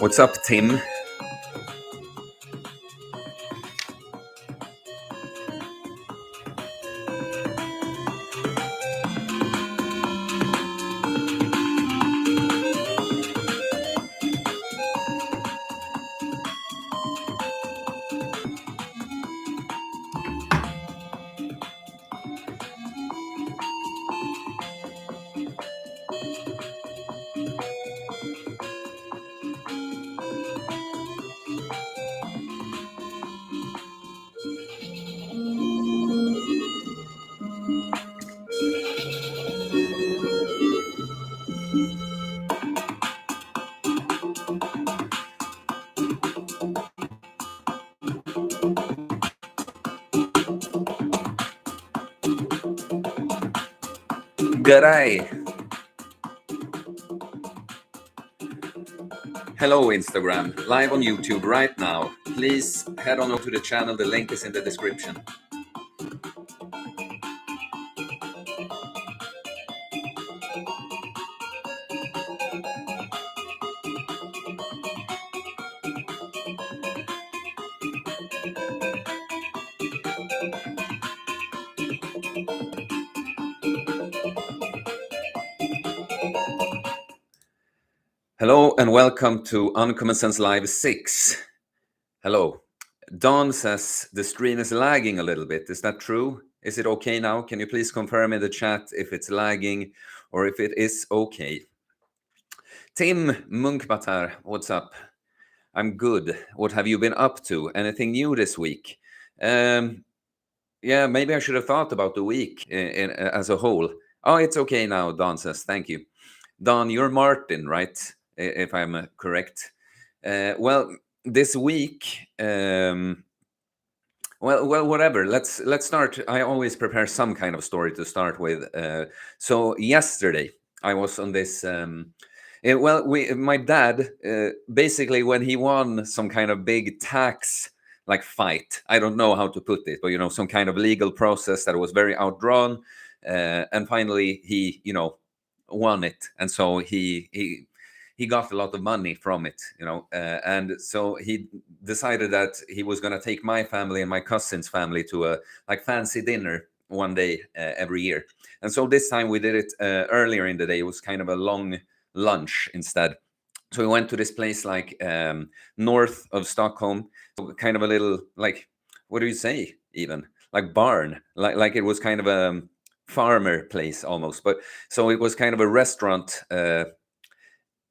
What's up, Tim? G'day. Hello, Instagram. Live on YouTube right now. Please head on over to the channel. The link is in the description. Hello and welcome to Uncommon Sense Live 6. Hello. Don says the stream is lagging a little bit. Is that true? Is it okay now? Can you please confirm in the chat if it's lagging or if it is okay? Tim Munkbatar, what's up? I'm good. What have you been up to? Anything new this week? Yeah, maybe I should have thought about the week as a whole. Oh, it's okay now, Don says. Thank you. Don, you're Martin, right? If I'm correct. Well, this week, well, whatever. Let's start. I always prepare some kind of story to start with. So yesterday, I was on this. My dad, basically, when he won some kind of big tax like fight, I don't know how to put it, but some kind of legal process that was very outdrawn, and finally he won it, and so he got a lot of money from it, and so he decided that he was going to take my family and my cousin's family to a fancy dinner one day every year. And so this time we did it earlier in the day. It was kind of a long lunch instead. So we went to this place north of Stockholm, kind of a little what do you say, even barn, like it was kind of a farmer place almost, but so it was kind of a restaurant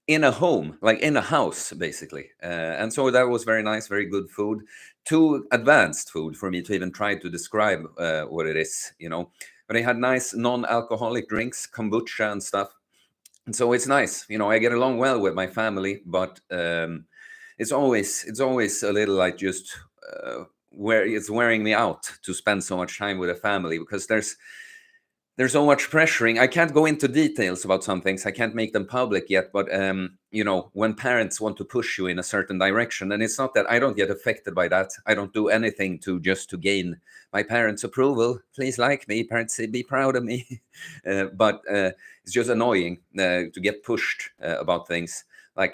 in a home, in a house basically, and so that was very nice, very good food, too advanced food for me to even try to describe what it is, but they had nice non-alcoholic drinks, kombucha and stuff. And so it's nice, I get along well with my family, but it's always a little just where it's wearing me out to spend so much time with a family, because there's so much pressuring. I can't go into details about some things. I can't make them public yet, but when parents want to push you in a certain direction, and it's not that I don't get affected by that. I don't do anything to gain my parents' approval. Please like me, parents, be proud of me. But it's just annoying to get pushed about things. I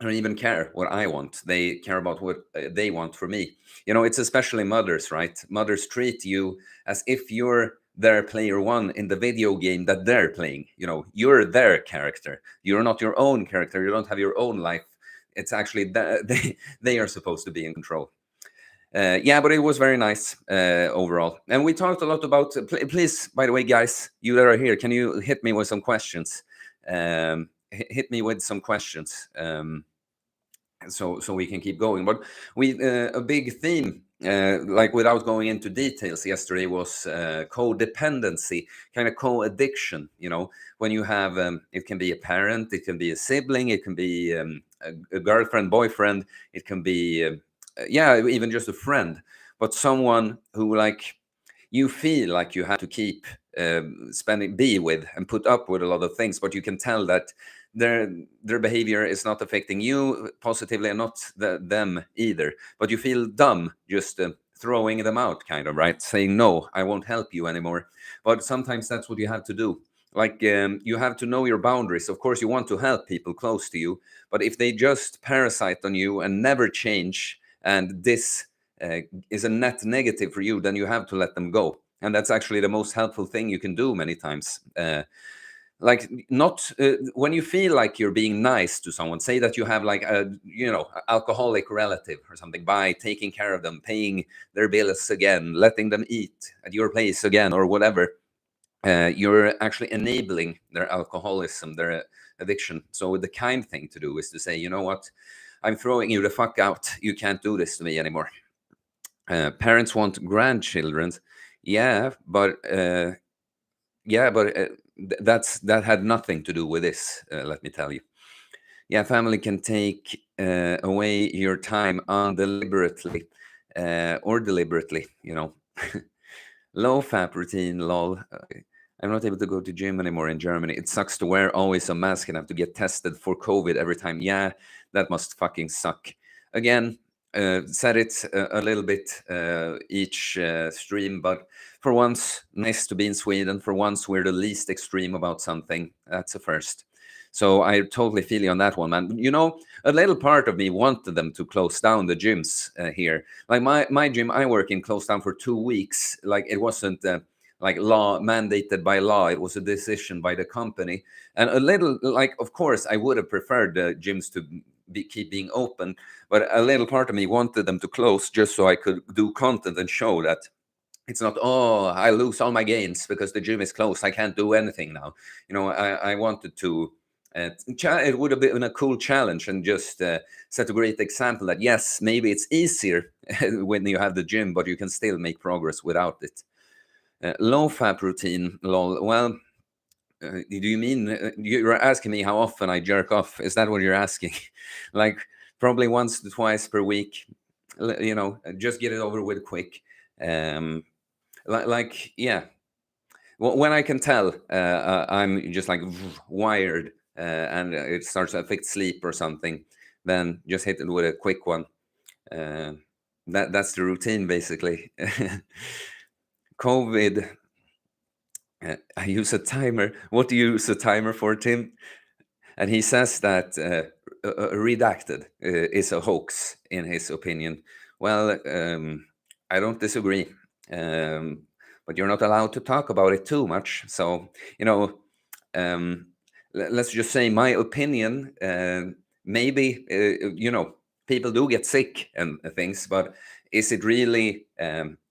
don't even care what I want. They care about what they want for me. It's especially mothers, right? Mothers treat you as if you're their player one in the video game that they're playing. You're their character. You're not your own character. You don't have your own life. It's actually they are supposed to be in control. Yeah, but it was very nice overall. And we talked a lot about, please, by the way, guys, you that are here, can you hit me with some questions? Hit me with some questions so we can keep going. But a big theme, without going into details, yesterday was co-dependency, kind of co-addiction. When you have, it can be a parent, it can be a sibling, it can be a girlfriend, boyfriend, it can be, even just a friend, but someone who you feel like you have to keep be with and put up with a lot of things, but you can tell that their behavior is not affecting you positively, and not them either, but you feel dumb just throwing them out, kind of, right? Saying, no, I won't help you anymore. But sometimes that's what you have to do. Like, you have to know your boundaries. Of course, you want to help people close to you, but if they just parasite on you and never change, and this is a net negative for you, then you have to let them go. And that's actually the most helpful thing you can do many times. Like, not when you feel like you're being nice to someone, say that you have like a, alcoholic relative or something, by taking care of them, paying their bills again, letting them eat at your place again, or whatever. You're actually enabling their alcoholism, their addiction. So the kind thing to do is to say, you know what, I'm throwing you the fuck out. You can't do this to me anymore. Parents want grandchildren. Yeah, but that had nothing to do with this. Let me tell you. Yeah, family can take away your time undeliberately or deliberately. Low fat routine, lol. I'm not able to go to gym anymore in Germany. It sucks to wear always a mask and have to get tested for COVID every time. Yeah, that must fucking suck. Again, said it a little bit each stream, but for once, nice to be in Sweden. For once, we're the least extreme about something. That's a first. So I totally feel you on that one, man. A little part of me wanted them to close down the gyms here. Like my gym I work in closed down for 2 weeks. Like, it wasn't like law mandated by law. It was a decision by the company. And a little, like, of course, I would have preferred the gyms to keep being open, but a little part of me wanted them to close just so I could do content and show that it's not, oh, I lose all my gains because the gym is closed, I can't do anything now. I wanted to it would have been a cool challenge, and just set a great example that yes, maybe it's easier when you have the gym, but you can still make progress without it. Low fat routine, lol. Well, do you mean you're asking me how often I jerk off? Is that what you're asking? Like, probably once to twice per week. Just get it over with quick. Yeah. When I can tell I'm just like wired, and it starts to affect sleep or something, then just hit it with a quick one. That's the routine, basically. COVID. I use a timer. What do you use a timer for, Tim? And he says that redacted is a hoax, in his opinion. Well, I don't disagree. But you're not allowed to talk about it too much. So, um, let's just say my opinion. Maybe, people do get sick and things, but is it really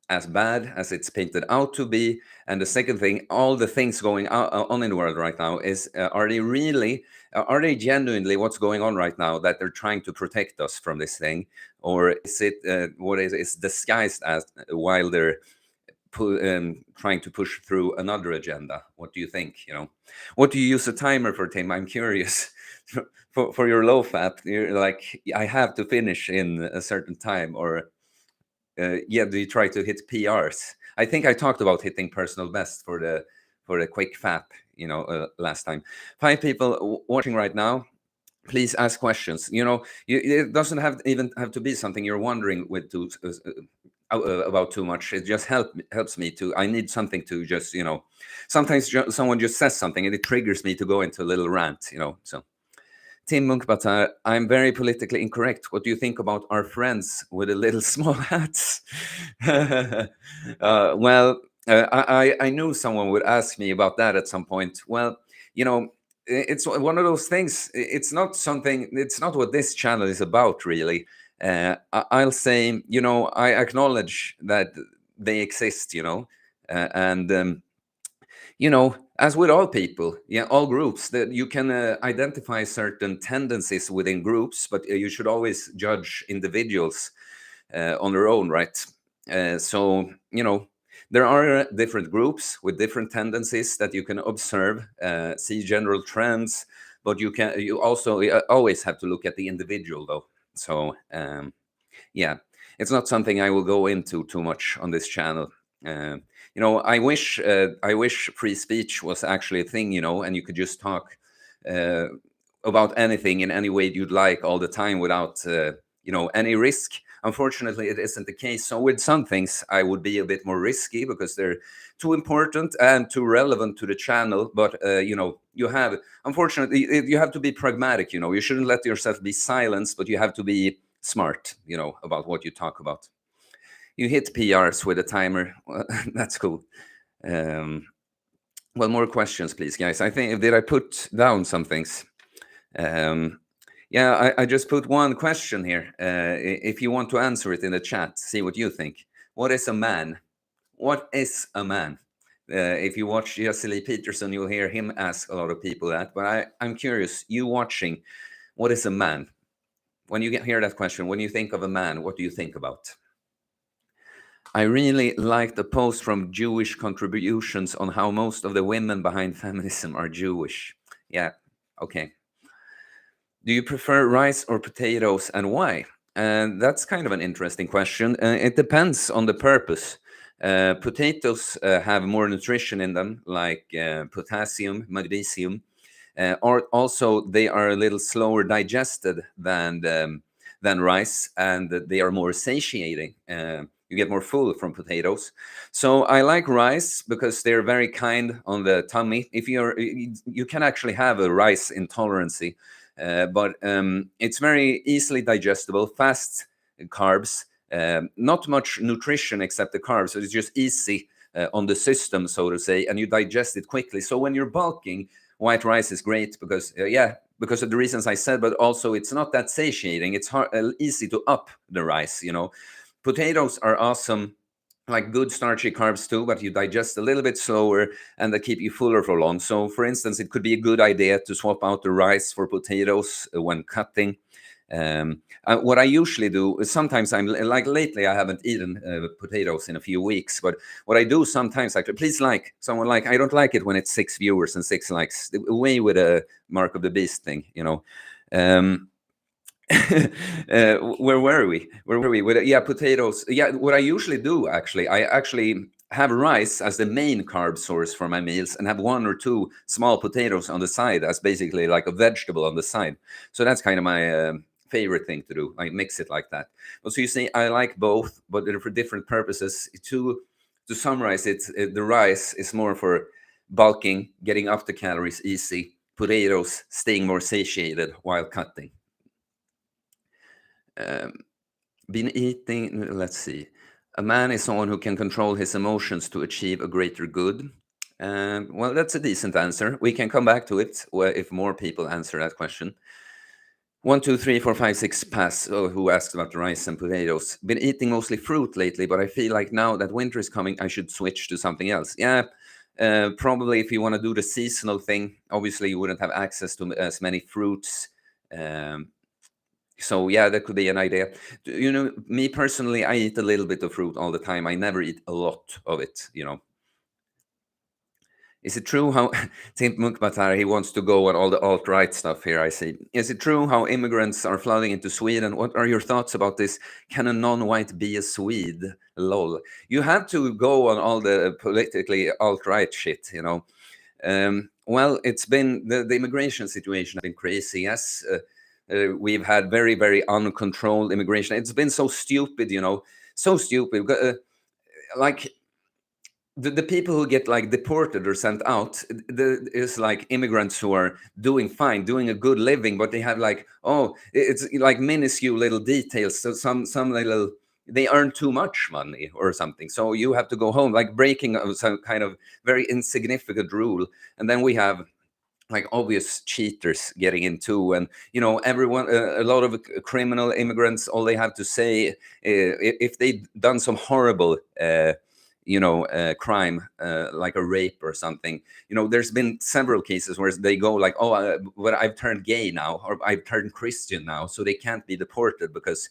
as bad as it's painted out to be? And the second thing, all the things going on in the world right now is, are they genuinely what's going on right now, that they're trying to protect us from this thing? Or is it what is it's disguised as, while they're trying to push through another agenda? What do you think? What do you use a timer for, Tim? I'm curious. For your low fat, you're like, I have to finish in a certain time, or do you try to hit PRs? I think I talked about hitting personal best for the quick fap, last time. 5 people watching right now. Please ask questions. It doesn't even have to be something you're wondering with about too much. It just helps me to. I need something to just, sometimes someone just says something and it triggers me to go into a little rant. So. Tim Munkbatar, I'm very politically incorrect. What do you think about our friends with the little small hats? Well, I knew someone would ask me about that at some point. Well, it's one of those things. It's not something. It's not what this channel is about, really. I'll say, I acknowledge that they exist, and as with all people, yeah, all groups, that you can identify certain tendencies within groups, but you should always judge individuals on their own, right? So, there are different groups with different tendencies that you can observe, see general trends, but you also always have to look at the individual, though. So, yeah, it's not something I will go into too much on this channel. I wish free speech was actually a thing, and you could just talk about anything in any way you'd like all the time without any risk. unfortunately, it isn't the case. So with some things, I would be a bit more risky because they're too important and too relevant to the channel. But you have, unfortunately, you have to be pragmatic. You shouldn't let yourself be silenced, but you have to be smart. About what you talk about. You hit PRs with a timer. That's cool. Well, more questions, please, guys. I think, did I put down some things? Yeah, I just put one question here. If you want to answer it in the chat, see what you think. What is a man? What is a man? If you watch Jesse Lee Peterson, you'll hear him ask a lot of people that. But I'm curious, you watching, what is a man? When you hear that question, when you think of a man, what do you think about? I really liked the post from Jewish Contributions on how most of the women behind feminism are Jewish. Yeah, okay. Do you prefer rice or potatoes, and why? And that's kind of an interesting question. It depends on the purpose. Potatoes have more nutrition in them, like potassium, magnesium, or also they are a little slower digested than rice, and they are more satiating. You get more full from potatoes. So I like rice because they're very kind on the tummy. If you can actually have a rice intolerance, but it's very easily digestible, fast carbs, not much nutrition except the carbs. So it's just easy on the system, so to say, and you digest it quickly. So when you're bulking, white rice is great because, because of the reasons I said, but also it's not that satiating. It's easy to up the rice, Potatoes are awesome, like good starchy carbs too, but you digest a little bit slower and they keep you fuller for long. So, for instance, it could be a good idea to swap out the rice for potatoes when cutting. What I usually do is sometimes I'm like lately I haven't eaten potatoes in a few weeks, but what I do sometimes, actually, please like someone like, I don't like it when it's 6 viewers and 6 likes, away with a Mark of the Beast thing, where were we? Potatoes. Yeah, what I usually do, actually, I actually have rice as the main carb source for my meals and have 1 or 2 small potatoes on the side as basically like a vegetable on the side. So that's kind of my favorite thing to do. I mix it like that. But so you see, I like both, but they're for different purposes. To summarize it, the rice is more for bulking, getting up the calories easy. Potatoes, staying more satiated while cutting. Been eating, let's see. A man is someone who can control his emotions to achieve a greater good. Well, that's a decent answer. We can come back to it if more people answer that question. 1, 2, 3, 4, 5, 6 pass. Oh, who asked about the rice and potatoes? Been eating mostly fruit lately, but I feel like now that winter is coming, I should switch to something else. Yeah, probably if you want to do the seasonal thing, obviously you wouldn't have access to as many fruits. So yeah, that could be an idea. Me personally, I eat a little bit of fruit all the time. I never eat a lot of it. Is it true how Tim Mukbatar, he wants to go on all the alt-right stuff here, I see. Is it true how immigrants are flooding into Sweden? What are your thoughts about this? Can a non-white be a Swede? Lol. You have to go on all the politically alt-right shit. Well, it's been the immigration situation has been crazy. Yes, we've had very, very uncontrolled immigration. It's been so stupid, so stupid. Like the people who get like deported or sent out is like immigrants who are doing fine, doing a good living, but they have like, it's like minuscule little details. So some little, they earn too much money or something. So you have to go home, like breaking some kind of very insignificant rule. And then we have like obvious cheaters getting in too, and everyone, a lot of criminal immigrants, all they have to say, if they've done some horrible crime, like a rape or something, there's been several cases where they go like, but I've turned gay now, or I've turned Christian now, so they can't be deported because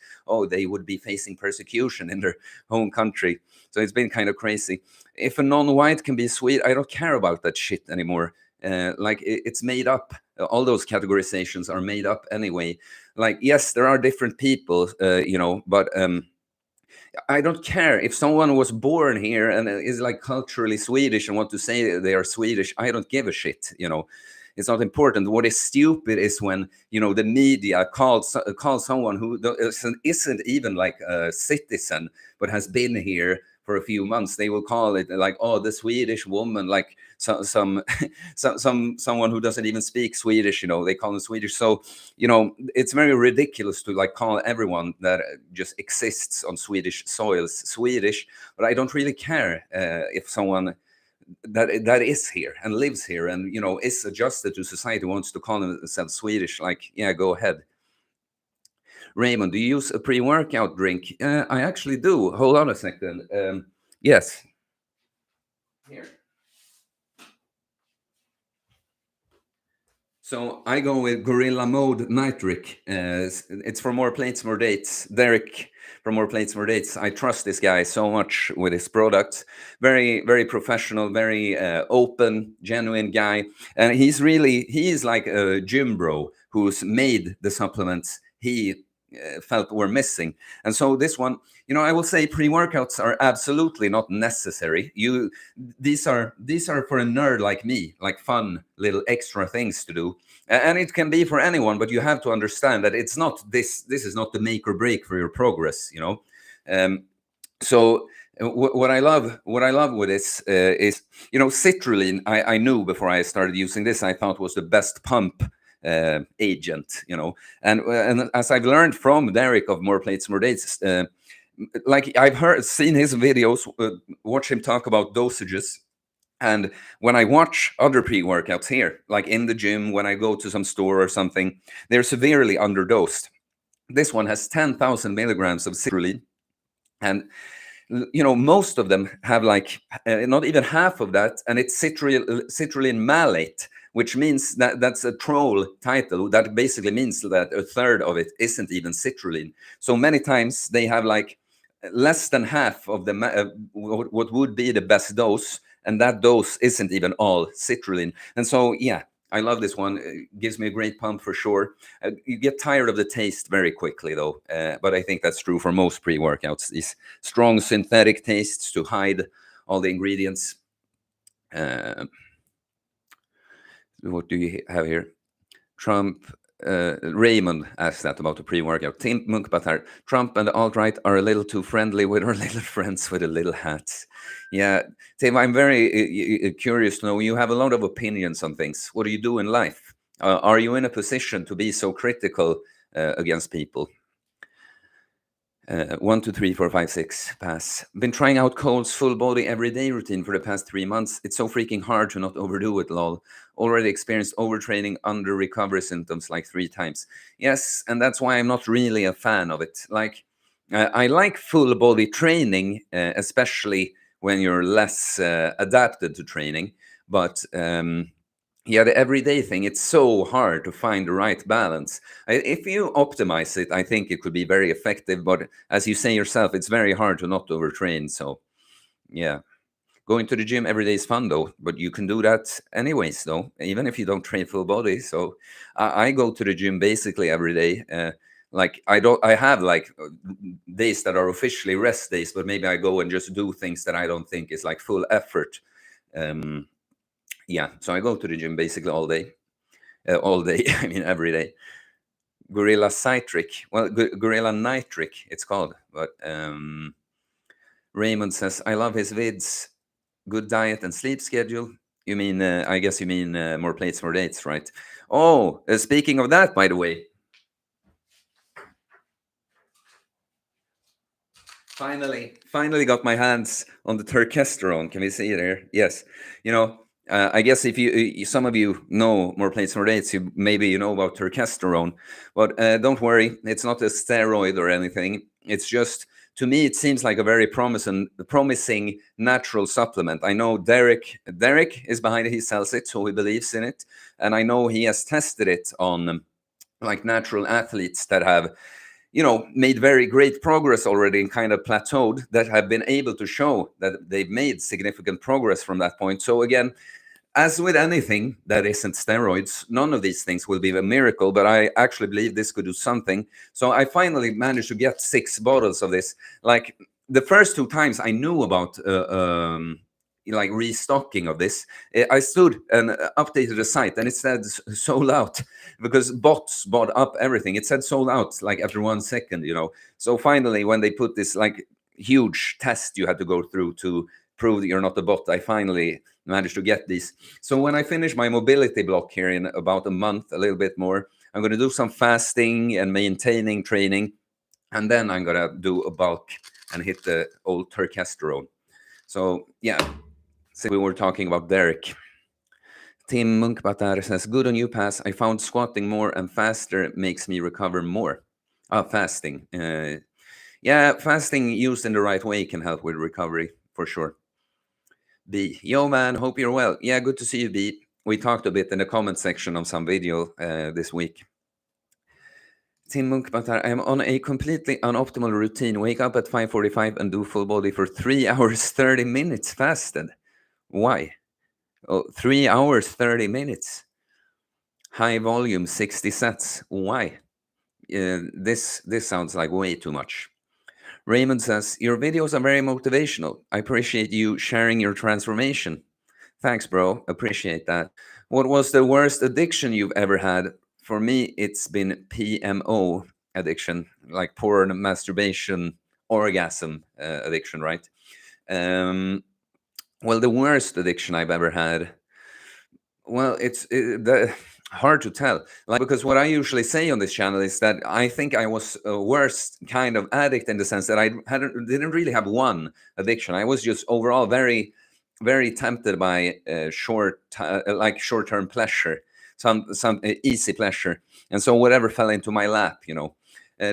they would be facing persecution in their home country. So it's been kind of crazy. If a non-white can be Swede, I don't care about that shit anymore. Like it's made up. All those categorizations are made up anyway. Like, yes, there are different people, but I don't care if someone was born here and is like culturally Swedish and want to say they are Swedish. I don't give a shit. It's not important. What is stupid is when, the media calls someone who isn't even like a citizen but has been here for a few months. They will call it like, oh, the Swedish woman, like someone who doesn't even speak Swedish, they call them Swedish. So, it's very ridiculous to like call everyone that just exists on Swedish soils Swedish. But I don't really care if someone that is here and lives here and is adjusted to society wants to call themselves Swedish. Like, yeah, go ahead. Raymond, do you use a pre-workout drink? I actually do. Hold on a second. Yes. Here. So I go with Gorilla Mode Nitric. It's for More Plates, More Dates. Derek from More Plates, More Dates. I trust this guy so much with his products. Very, very professional, very open, genuine guy. And he's like a gym bro who's made the supplements he felt were missing. And so this one, I will say pre-workouts are absolutely not necessary. These are for a nerd like me, like fun little extra things to do. And it can be for anyone, but you have to understand that it's not this is not the make or break for your progress, So what I love with this is, citrulline. I knew before I started using this, I thought was the best pump agent, and as I've learned from Derek of More Plates, More Dates, like I've seen his videos, watch him talk about dosages. And when I watch other pre-workouts here, like in the gym, when I go to some store or something, they're severely underdosed. This one has 10,000 milligrams of citrulline. And, most of them have like not even half of that. And it's citrulline malate, which means that's a troll title. That basically means that a third of it isn't even citrulline. So many times they have like less than half of what would be the best dose. And that dose isn't even all citrulline. And so, yeah, I love this one. It gives me a great pump for sure. You get tired of the taste very quickly, though. But I think that's true for most pre-workouts. These strong synthetic tastes to hide all the ingredients. What do you have here? Raymond asked that about the pre-workout. Tim Munkbatar, Trump and the alt-right are a little too friendly with our little friends with the little hats. Yeah, Tim, I'm very curious to know. You have a lot of opinions on things. What do you do in life? Are you in a position to be so critical against people? 1, 2, 3, 4, 5, 6, pass. Been trying out Cole's full body everyday routine for the past 3 months. It's so freaking hard to not overdo it, lol. Already experienced overtraining under recovery symptoms like 3 times. Yes, and that's why I'm not really a fan of it. Like, I like full body training, especially when you're less adapted to training. But yeah, the everyday thing, it's so hard to find the right balance. If you optimize it, I think it could be very effective. But as you say yourself, it's very hard to not overtrain. So, yeah. Going to the gym every day is fun, though. But you can do that anyways, though, even if you don't train full body. So I go to the gym basically every day. Like I have like days that are officially rest days, but maybe I go and just do things that I don't think is like full effort. Yeah, so I go to the gym basically all day. I mean, every day. Gorilla Citric. Well, Gorilla Nitric, it's called. But Raymond says, I love his vids. Good diet and sleep schedule. You mean, I guess you mean More Plates, More Dates, right? Oh, speaking of that, by the way. Finally got my hands on the turkesterone. Can we see it here? Yes. I guess if some of you know More Plates, More Dates, maybe you know about turkesterone, but don't worry, it's not a steroid or anything. It's just, to me, it seems like a very promising natural supplement. I know Derek is behind it. He sells it, so he believes in it, and I know he has tested it on like natural athletes that have made very great progress already and kind of plateaued, that have been able to show that they've made significant progress from that point. So again, as with anything that isn't steroids, none of these things will be a miracle, but I actually believe this could do something. So I finally managed to get 6 bottles of this. Like the first 2 times I knew about, like restocking of this, I stood and updated the site, and it said sold out because bots bought up everything. It said sold out like after 1 second, So finally, when they put this like huge test you had to go through to prove that you're not a bot, I finally managed to get these. So when I finish my mobility block here in about a month, a little bit more, I'm going to do some fasting and maintaining training, and then I'm going to do a bulk and hit the old turkesterone. So yeah, so we were talking about Derek. Tim Munkbatar says, good on you, Pass. I found squatting more and faster makes me recover more. Fasting. Yeah, fasting used in the right way can help with recovery for sure. B, yo man, hope you're well. Yeah, good to see you, B. We talked a bit in the comment section on some video this week. Tim Munkbatar, I'm on a completely unoptimal routine. Wake up at 5:45 and do full body for 3 hours, 30 minutes fasted. Why? 3 hours, 30 minutes. High volume, 60 sets. Why? This sounds like way too much. Raymond says, your videos are very motivational. I appreciate you sharing your transformation. Thanks, bro. Appreciate that. What was the worst addiction you've ever had? For me, it's been PMO addiction, like porn, masturbation, orgasm addiction, right? Well, the worst addiction I've ever had, well, it's hard to tell. Like, because what I usually say on this channel is that I think I was a worst kind of addict in the sense that I didn't really have one addiction. I was just overall very, very tempted by short-term pleasure, some easy pleasure, and so whatever fell into my lap,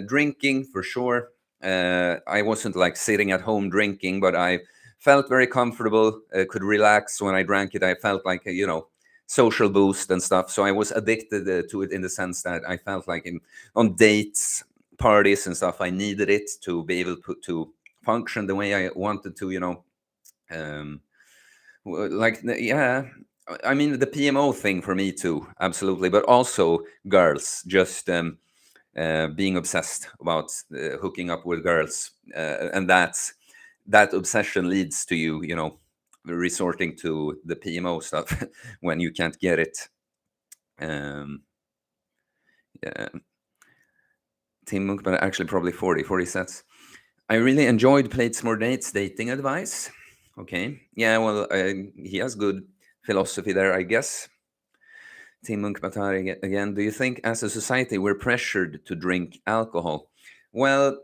drinking for sure. I wasn't like sitting at home drinking, but I felt very comfortable, could relax when I drank it. I felt like social boost and stuff. So I was addicted to it in the sense that I felt like on dates, parties and stuff, I needed it to be able to function the way I wanted to, yeah. I mean, the PMO thing for me too, absolutely. But also girls, just being obsessed about hooking up with girls. And that obsession leads to you, resorting to the PMO stuff when you can't get it. Yeah. Tim Munk, but actually probably 40 sets. I really enjoyed Plates More Dates dating advice. Okay. Yeah, well, he has good philosophy there, I guess. Tim Munk Batari again. Do you think as a society we're pressured to drink alcohol? Well,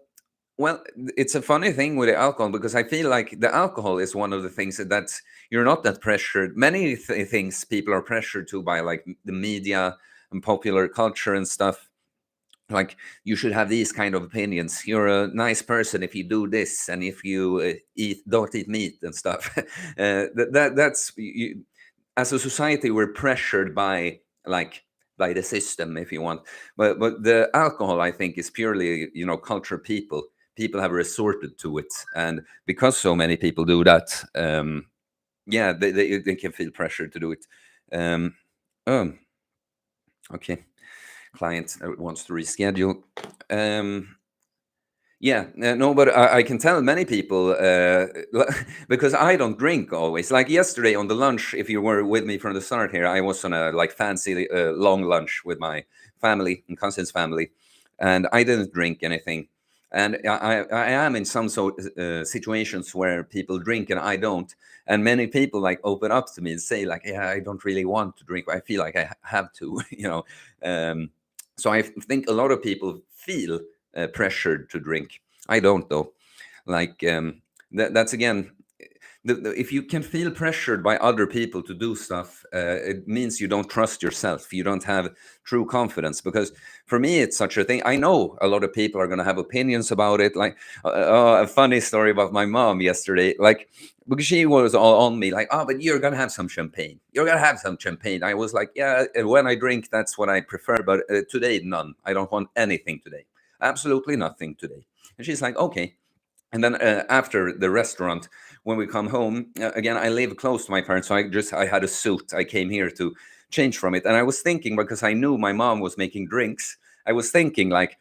it's a funny thing with the alcohol because I feel like the alcohol is one of the things that you're not that pressured. Many things people are pressured to by like the media and popular culture and stuff. Like you should have these kind of opinions. You're a nice person if you do this, and if you don't eat meat and stuff. That's as a society we're pressured by the system, if you want. But the alcohol, I think, is purely culture. People have resorted to it, and because so many people do that, yeah, they can feel pressure to do it. Okay, client wants to reschedule. Yeah, no, but I can tell many people because I don't drink always. Like yesterday on the lunch, if you were with me from the start here, I was on a fancy long lunch with my family and cousin's family, and I didn't drink anything. And I am in some situations where people drink and I don't, and many people like open up to me and say like, yeah, I don't really want to drink, but I feel like I have to, So I think a lot of people feel pressured to drink. I don't though. Like that's again, if you can feel pressured by other people to do stuff, it means you don't trust yourself. You don't have true confidence. Because for me, it's such a thing. I know a lot of people are going to have opinions about it. Like a funny story about my mom yesterday. Like because she was all on me, like, oh, but you're going to have some champagne. You're going to have some champagne. I was like, yeah, when I drink, that's what I prefer. But today, none. I don't want anything today. Absolutely nothing today. And she's like, okay. And then after the restaurant, when we come home, again, I live close to my parents, so I had a suit. I came here to change from it. And I was thinking, because I knew my mom was making drinks, I was thinking like,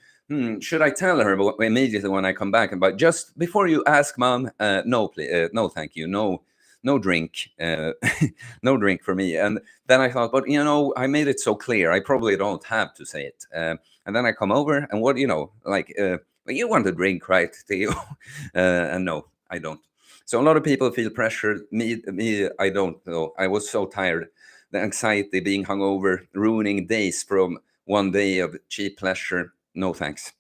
should I tell her immediately when I come back? But just before you ask, Mom, no, please, no, thank you. No, no drink, no drink for me. And then I thought, but I made it so clear, I probably don't have to say it. And then I come over, and what, like, well, you want a drink, right, Theo? And no, I don't. So a lot of people feel pressure. Me, I don't know. I was so tired. The anxiety, being hungover, ruining days from one day of cheap pleasure. No thanks.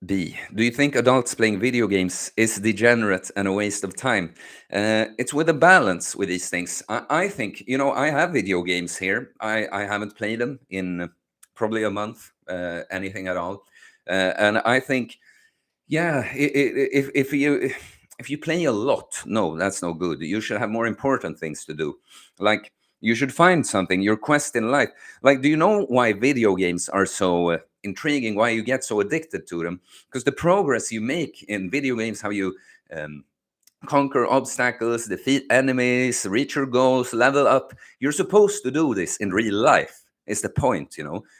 B. Do you think adults playing video games is degenerate and a waste of time? It's with a balance with these things. I think, I have video games here. I haven't played them in probably a month, anything at all. And I think, yeah, if you play a lot, no, that's no good. You should have more important things to do. Like, you should find something, your quest in life. Like, do you know why video games are so intriguing? Why you get so addicted to them? Because the progress you make in video games, how you conquer obstacles, defeat enemies, reach your goals, level up. You're supposed to do this in real life. Is the point,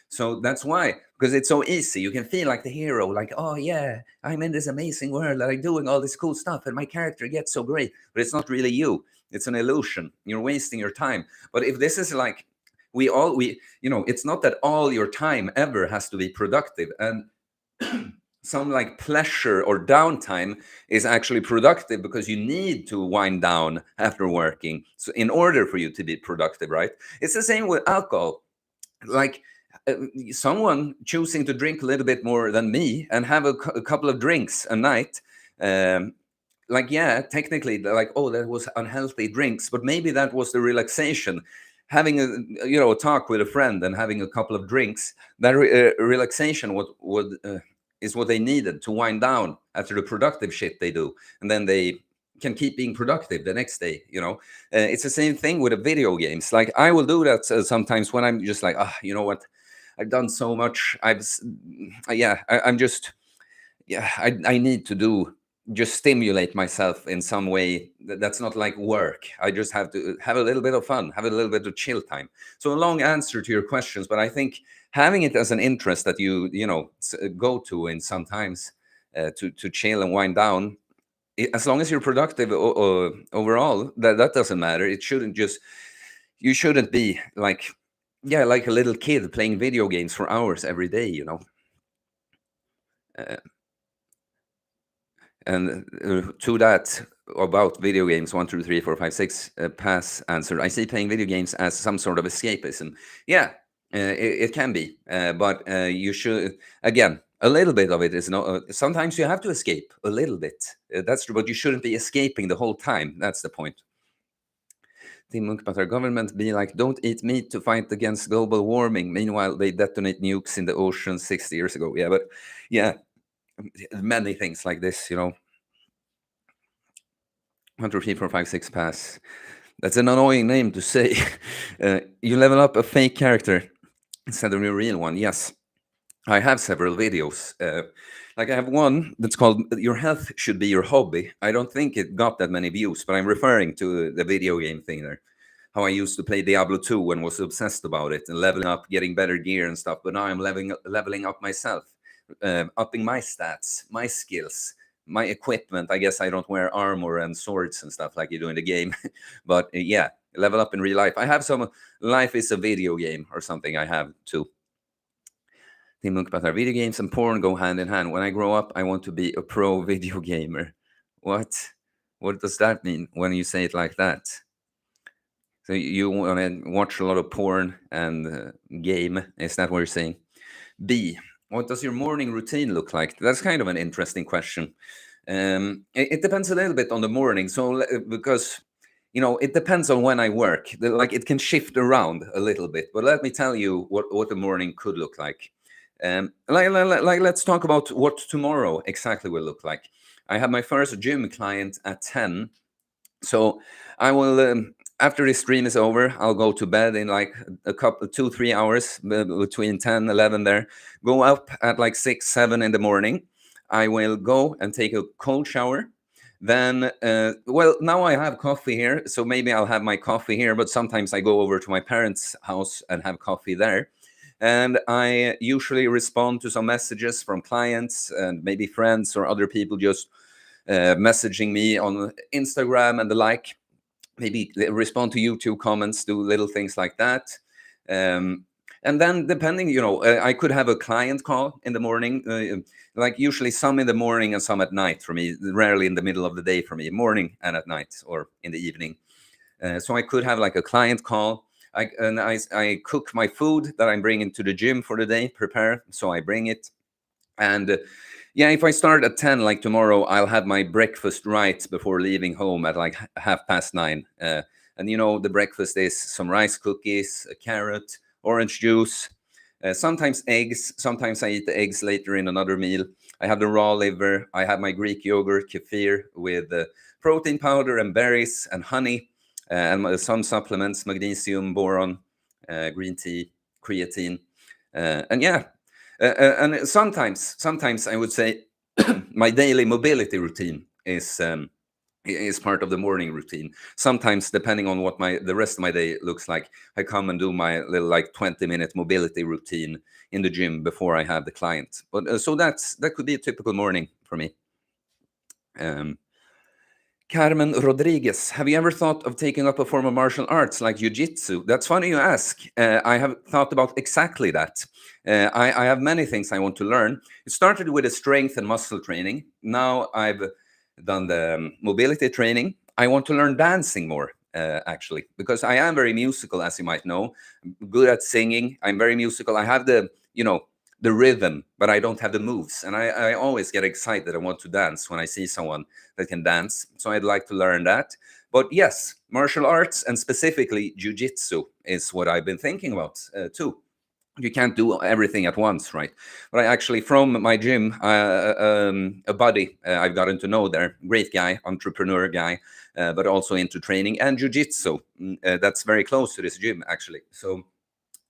So that's why, because it's so easy. You can feel like the hero, like, oh yeah, I'm in this amazing world, and I'm doing all this cool stuff, and my character gets so great. But it's not really you. It's an illusion. You're wasting your time. But if this is like, it's not that all your time ever has to be productive, and some like pleasure or downtime is actually productive, because you need to wind down after working, so in order for you to be productive, right? It's the same with alcohol. Like, someone choosing to drink a little bit more than me and have a couple of drinks a night, like, yeah, technically they're like, oh, that was unhealthy drinks, but maybe that was the relaxation. Having a talk with a friend and having a couple of drinks, that relaxation is what they needed to wind down after the productive shit they do, and then they can keep being productive the next day. It's the same thing with the video games. Like, I will do that sometimes when I'm just like, you know what, I've done so much. I'm just, yeah, I need to just stimulate myself in some way that's not like work. I just have to have a little bit of fun, have a little bit of chill time. So a long answer to your questions, but I think having it as an interest that you go to in sometimes, to chill and wind down, as long as you're productive overall, that doesn't matter. You shouldn't be like, yeah, like a little kid playing video games for hours every day. Uh, And to that, about video games, 1, 2, 3, 4, 5, 6, pass answer. I see playing video games as some sort of escapism. Yeah, it can be, but you should, again, a little bit of it is not. Sometimes you have to escape a little bit. That's true, but you shouldn't be escaping the whole time. That's the point. Team Munk, but our government be like, don't eat meat to fight against global warming. Meanwhile, they detonate nukes in the ocean 60 years ago. Yeah, but yeah, many things like this, 1, 2, 3, 4, 5, 6 pass. That's an annoying name to say. You level up a fake character instead of your real one. Yes, I have several videos. Like, I have one that's called "Your Health Should Be Your Hobby." I don't think it got that many views, but I'm referring to the video game thing there. How I used to play Diablo 2 and was obsessed about it and leveling up, getting better gear and stuff. But now I'm leveling up myself, upping my stats, my skills, my equipment. I guess I don't wear armor and swords and stuff like you do in the game. But yeah, level up in real life. I have some Life is a Video Game or something I have too. Team Munk, but our video games and porn go hand in hand. When I grow up, I want to be a pro video gamer. What? What does that mean when you say it like that? So you want to watch a lot of porn and game? Is that what you're saying? B. What does your morning routine look like? That's kind of an interesting question. It depends a little bit on the morning. So because it depends on when I work. Like, it can shift around a little bit. But let me tell you what the morning could look like. Like, let's talk about what tomorrow exactly will look like. I have my first gym client at 10. So I will, after this stream is over, I'll go to bed in like a couple, 2, 3 hours, between 10, 11 there. Go up at like 6, 7 in the morning. I will go and take a cold shower. Then, well, now I have coffee here, so maybe I'll have my coffee here, but sometimes I go over to my parents' house and have coffee there. And I usually respond to some messages from clients and maybe friends or other people, just messaging me on Instagram and the like. Maybe respond to YouTube comments, do little things like that. And then depending, I could have a client call in the morning, like usually some in the morning and some at night for me, rarely in the middle of the day for me, morning and at night or in the evening. So I could have like a client call. I cook my food that I'm bringing to the gym for the day, prepare, so I bring it. And yeah, if I start at 10, like tomorrow, I'll have my breakfast right before leaving home at like 9:30. And the breakfast is some rice cookies, a carrot, orange juice, sometimes eggs. Sometimes I eat the eggs later in another meal. I have the raw liver. I have my Greek yogurt, kefir with protein powder and berries and honey, and some supplements, magnesium, boron, green tea, creatine. And yeah, and sometimes I would say my daily mobility routine is part of the morning routine. Sometimes, depending on what the rest of my day looks like, I come and do my little like 20-minute mobility routine in the gym before I have the client. But so that could be a typical morning for me. Carmen Rodriguez, have you ever thought of taking up a form of martial arts like jiu-jitsu? That's funny you ask. I have thought about exactly that. I have many things I want to learn. It started with a strength and muscle training. Now I've done the mobility training. I want to learn dancing more, actually, because I am very musical, as you might know. I'm good at singing. I'm very musical. I have the rhythm, but I don't have the moves. And I always get excited and want to dance when I see someone that can dance. So I'd like to learn that. But yes, martial arts and specifically jiu-jitsu is what I've been thinking about too. You can't do everything at once, right? But I actually, from my gym, a buddy I've gotten to know there, great guy, entrepreneur guy, but also into training and jiu-jitsu. That's very close to this gym, actually. So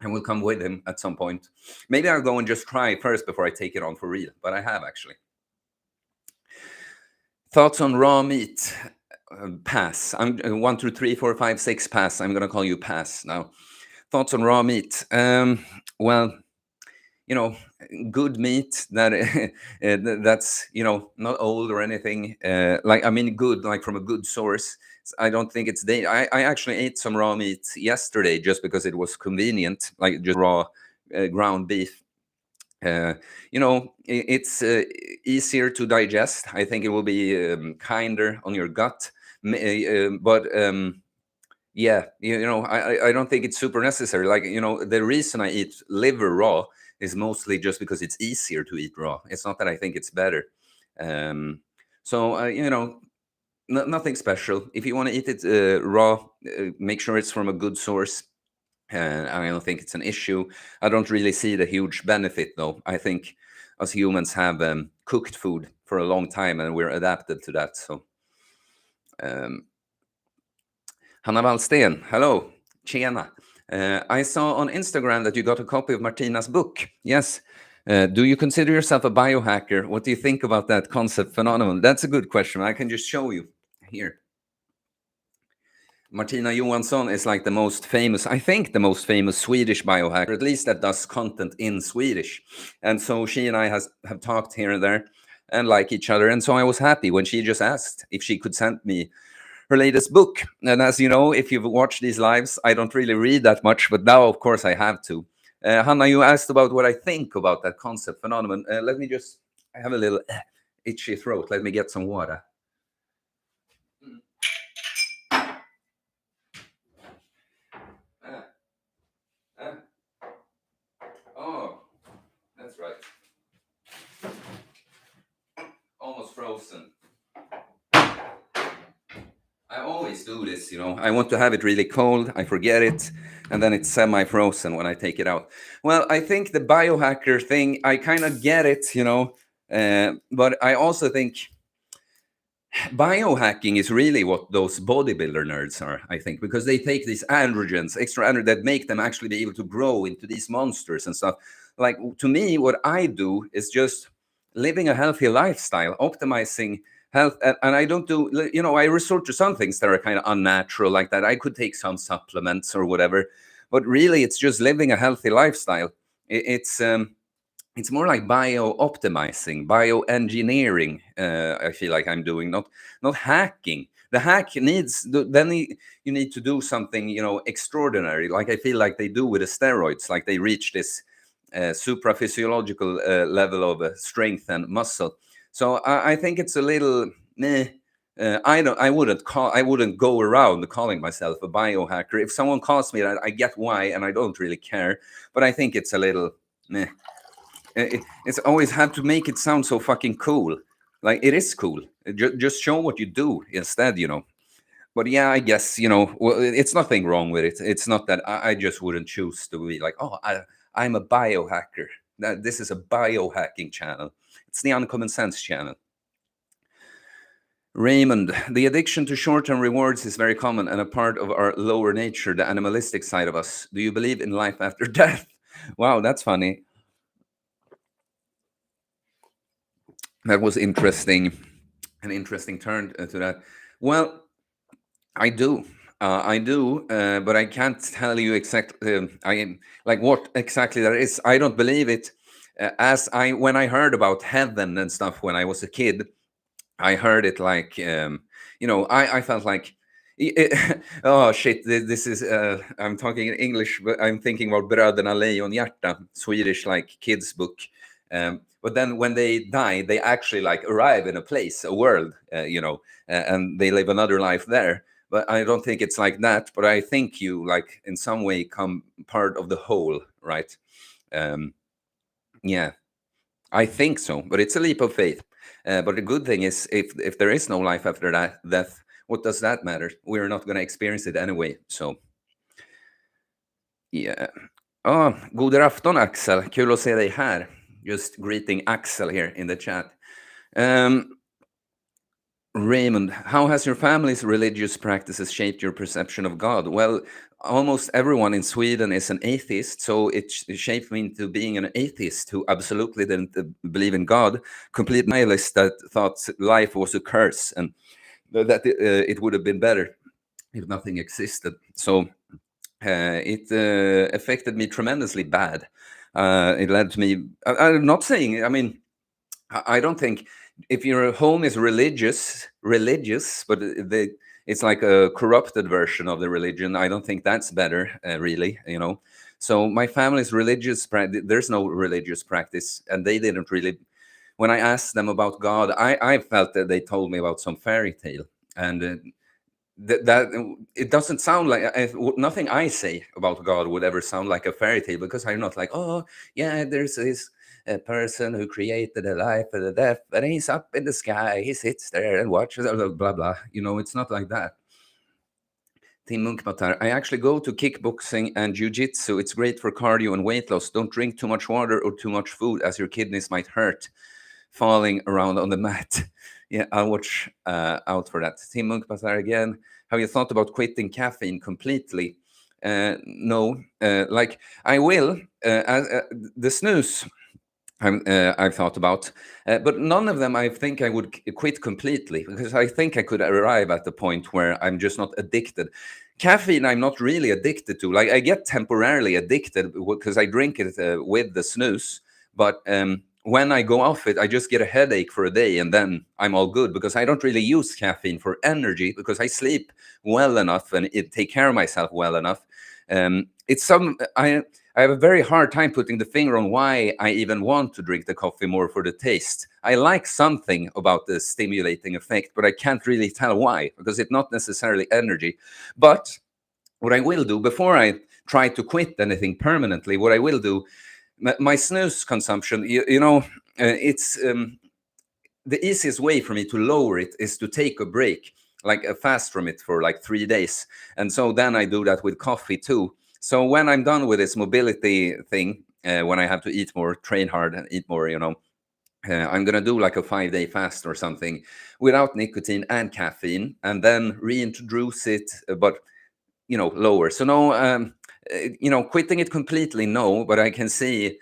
I will come with him at some point. Maybe I'll go and just try first before I take it on for real. But I have actually. Thoughts on raw meat? Pass. I'm 1, 2, 3, 4, 5, 6. Pass. I'm gonna call you pass now. Thoughts on raw meat? Well, good meat that's not old or anything. Good, like from a good source. I don't think it's I actually ate some raw meat yesterday just because it was convenient, like just raw ground beef. It's easier to digest. I think it will be kinder on your gut. But yeah, I don't think it's super necessary. Like, the reason I eat liver raw is mostly just because it's easier to eat raw. It's not that I think it's better. So nothing special. If you want to eat it raw, make sure it's from a good source. I don't think it's an issue. I don't really see the huge benefit, though. I think us humans have cooked food for a long time, and we're adapted to that. So, Hanna Wallsten, hello, tjena. I saw on Instagram that you got a copy of Martina's book. Yes. Do you consider yourself a biohacker? What do you think about that concept phenomenon? That's a good question. I can just show you here. Martina Johansson is like the most famous, I think the most famous Swedish biohacker, at least that does content in Swedish. And so she and I have talked here and there and like each other. And so I was happy when she just asked if she could send me her latest book. And as you know, if you've watched these lives, I don't really read that much, but now, of course, I have to. Hanna, you asked about what I think about that concept phenomenon. Let me just have a little itchy throat. Let me get some water. Oh, that's right. Almost frozen. I always do this, I want to have it really cold. I forget it. And then it's semi-frozen when I take it out. Well, I think the biohacker thing, I kind of get it, but I also think biohacking is really what those bodybuilder nerds are, I think, because they take these androgens, extra androgens that make them actually be able to grow into these monsters and stuff. Like, to me, what I do is just living a healthy lifestyle, optimizing health. And I don't do, I resort to some things that are kind of unnatural like that. I could take some supplements or whatever, but really it's just living a healthy lifestyle. It's it's more like bio-optimizing, bioengineering. I feel like I'm doing, not hacking. The hack needs you need to do something, extraordinary. Like I feel like they do with the steroids. Like they reach this supraphysiological level of strength and muscle. So I think it's a little. Meh. I wouldn't go around calling myself a biohacker. If someone calls me that, I get why, and I don't really care. But I think it's a little. Meh. It's always had to make it sound so fucking cool. Like it is cool. Just show what you do instead. But yeah, I guess well, it's nothing wrong with it. It's not that I just wouldn't choose to be like, oh, I'm a biohacker. This is a biohacking channel. It's the Uncommon Sense channel. Raymond, the addiction to short-term rewards is very common and a part of our lower nature, the animalistic side of us. Do you believe in life after death? Wow, that's funny. That was interesting. An interesting turn to that. Well, I do. But I can't tell you exactly. I like what exactly that is. I don't believe it. When I heard about heaven and stuff when I was a kid, I heard it like I felt like oh shit, this is I'm talking in English, but I'm thinking about Bröderna Lejonhjärta, Swedish like kids book. But then when they die, they actually like arrive in a place, a world, and they live another life there. But I don't think it's like that. But I think you like in some way come part of the whole, right? Um, yeah, I think so. But it's a leap of faith. But the good thing is, if there is no life after that death, what does that matter? We're not going to experience it anyway. So yeah. God afton Axel. Kul att se dig här. Just greeting Axel here in the chat. Raymond, how has your family's religious practices shaped your perception of God? Well, almost everyone in Sweden is an atheist, so it shaped me into being an atheist who absolutely didn't believe in God, complete nihilist that thought life was a curse and that it would have been better if nothing existed. So it affected me tremendously bad. It led to me. I'm not saying. I mean, I don't think if your home is religious, but it's like a corrupted version of the religion. I don't think that's better, really. So my family's religious practice. There's no religious practice, and they didn't really. When I asked them about God, I felt that they told me about some fairy tale, and that it doesn't sound like nothing I say about God would ever sound like a fairy tale, because I'm not like, oh yeah, there's this person who created the life and the death, and he's up in the sky, he sits there and watches blah blah. It's not like that. Tim Munkmatar, I actually go to kickboxing and jiu-jitsu. It's great for cardio and weight loss. Don't drink too much water or too much food, as your kidneys might hurt falling around on the mat. Yeah, I'll watch out for that. Tim Munkmatar again. Have you thought about quitting caffeine completely? No, like I will. The snooze I've thought about, but none of them I think I would quit completely, because I think I could arrive at the point where I'm just not addicted. Caffeine, I'm not really addicted to. Like I get temporarily addicted because I drink it with the snooze, but when I go off it, I just get a headache for a day, and then I'm all good, because I don't really use caffeine for energy, because I sleep well enough and take care of myself well enough. I have a very hard time putting the finger on why I even want to drink the coffee more for the taste. I like something about the stimulating effect, but I can't really tell why, because it's not necessarily energy. But what I will do before I try to quit anything permanently, what I will do, my snooze consumption, it's the easiest way for me to lower it is to take a break, like a fast from it for like 3 days. And so then I do that with coffee too. So when I'm done with this mobility thing, when I have to eat more, train hard and eat more, I'm going to do like a 5-day fast or something without nicotine and caffeine, and then reintroduce it, but, lower. So no, quitting it completely, no, but I can see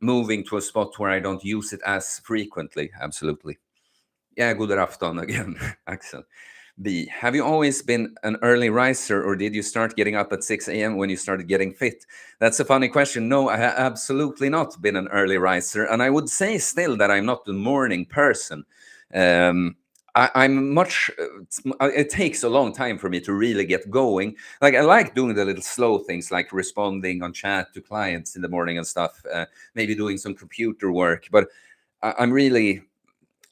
moving to a spot where I don't use it as frequently. Absolutely. Yeah, good afternoon again, Axel. B, have you always been an early riser, or did you start getting up at 6 a.m. when you started getting fit? That's a funny question. No, I have absolutely not been an early riser. And I would say still that I'm not a morning person. I'm much, it takes a long time for me to really get going. Like, I like doing the little slow things, like responding on chat to clients in the morning and stuff, maybe doing some computer work. But I'm really,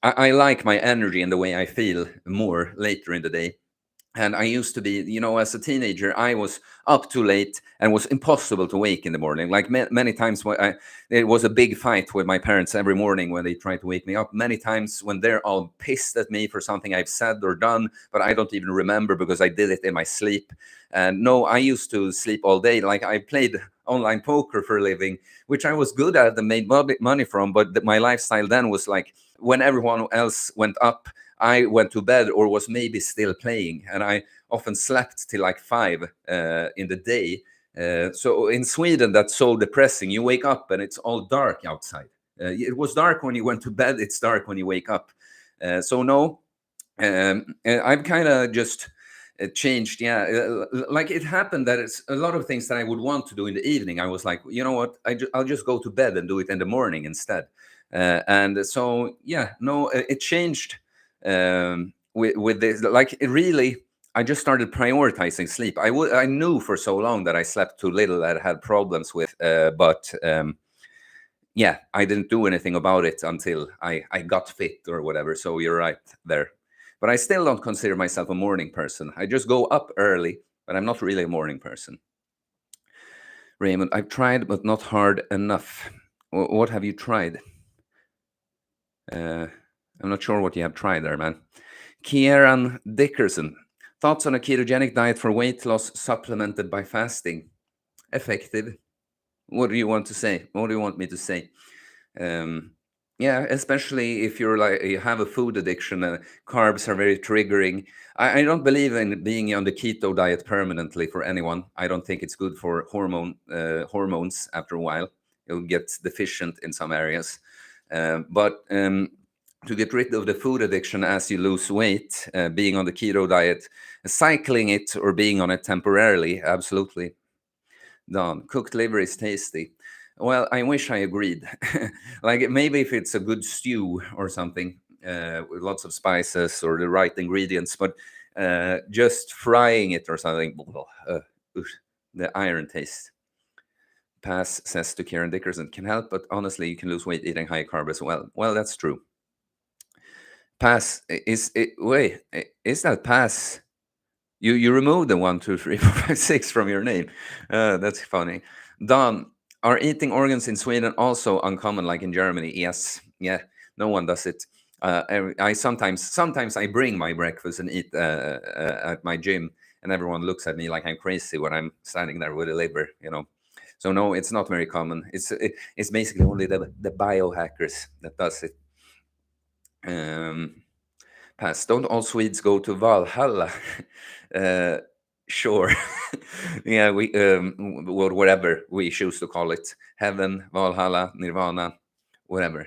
I like my energy and the way I feel more later in the day. And I used to be, as a teenager, I was up too late and was impossible to wake in the morning. Like many times, it was a big fight with my parents every morning when they tried to wake me up. Many times when they're all pissed at me for something I've said or done, but I don't even remember because I did it in my sleep. And no, I used to sleep all day. Like, I played online poker for a living, which I was good at and made money from. But my lifestyle then was like, when everyone else went up, I went to bed or was maybe still playing, and I often slept till like 5 in the day. So in Sweden, that's so depressing. You wake up and it's all dark outside. It was dark when you went to bed. It's dark when you wake up. So no, I've kind of just changed. Yeah, like, it happened that it's a lot of things that I would want to do in the evening. I was like, you know what? I'll just go to bed and do it in the morning instead. And so yeah, no, it changed with this. Like, it really, I just started prioritizing sleep. I knew for so long that I slept too little, that I had problems with, but yeah, I didn't do anything about it until I got fit or whatever. So you're right there. But I still don't consider myself a morning person. I just go up early, but I'm not really a morning person. Raymond, I've tried, but not hard enough. What have you tried? I'm not sure what you have tried there, man. Kieran Dickerson, thoughts on a ketogenic diet for weight loss supplemented by fasting? Effective. What do you want to say? What do you want me to say? Yeah, especially if you're like, you have a food addiction, carbs are very triggering. I don't believe in being on the keto diet permanently for anyone. I don't think it's good for hormones after a while. You'll get deficient in some areas. But to get rid of the food addiction as you lose weight, being on the keto diet, cycling it or being on it temporarily, absolutely. Don, cooked liver is tasty. Well, I wish I agreed. Like, maybe if it's a good stew or something, with lots of spices or the right ingredients, but just frying it or something, the iron taste. Pass, says to Karen Dickerson, can help, but honestly, you can lose weight eating high carb as well. Well, that's true. Pass, is it? Wait, is that pass? You removed the 1, 2, 3, 4, 5, 6 from your name. That's funny. Don, are eating organs in Sweden also uncommon like in Germany? Yes. Yeah. No one does it. I sometimes I bring my breakfast and eat at my gym, and everyone looks at me like I'm crazy when I'm standing there with a liver. So no, it's not very common. It's basically only the biohackers that does it. Pass. Don't all Swedes go to Valhalla? Sure. Yeah, we whatever we choose to call it, heaven, Valhalla, Nirvana, whatever.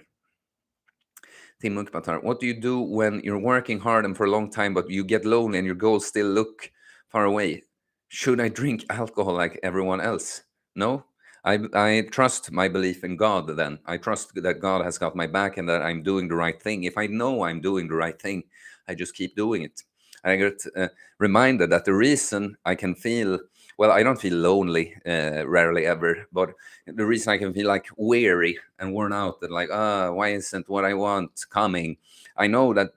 Tim Mukbatar, what do you do when you're working hard and for a long time, but you get lonely and your goals still look far away? Should I drink alcohol like everyone else? No. I trust my belief in God then. I trust that God has got my back and that I'm doing the right thing. If I know I'm doing the right thing, I just keep doing it. I get reminded that the reason I can feel, well, I don't feel lonely rarely ever, but the reason I can feel like weary and worn out and like, why isn't what I want coming? I know that